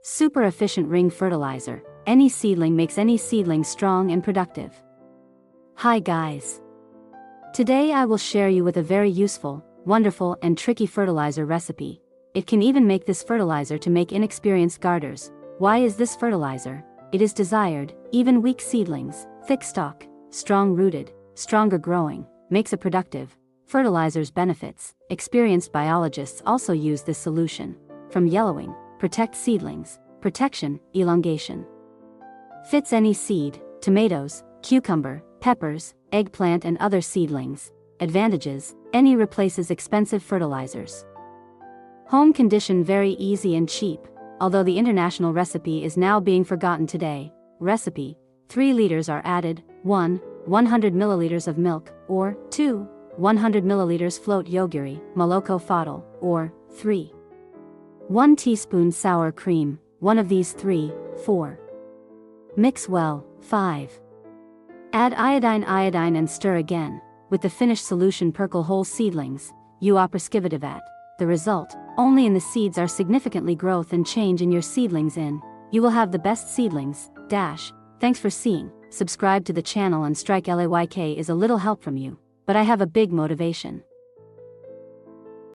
Super efficient ring fertilizer. Any seedling makes any seedling strong and productive. Hi guys. Today I will share you with a very useful, wonderful and tricky fertilizer recipe. It can even make this fertilizer to make inexperienced gardeners. Why is this fertilizer? It is desired, even weak seedlings, thick stalk, strong rooted, stronger growing, makes a productive. Fertilizers benefits. Experienced biologists also use this solution. From yellowing, protect seedlings, protection, elongation. Fits any seed, tomatoes, cucumber, peppers, eggplant and other seedlings. Advantages, any replaces expensive fertilizers. Home condition very easy and cheap, although the international recipe is now being forgotten today. Recipe, 3 liters are added, 1, 100 milliliters of milk, or 2, 100 milliliters float yogurt, moloko fadal, or 3. 1 teaspoon sour cream, one of these 3, 4. Mix well, 5. Add iodine and stir again. With the finished solution perkle whole seedlings, you operskivative. The result, only in the seeds are significantly growth and change in your seedlings in. You will have the best seedlings, dash. Thanks for seeing, subscribe to the channel and strike LAYK is a little help from you, but I have a big motivation.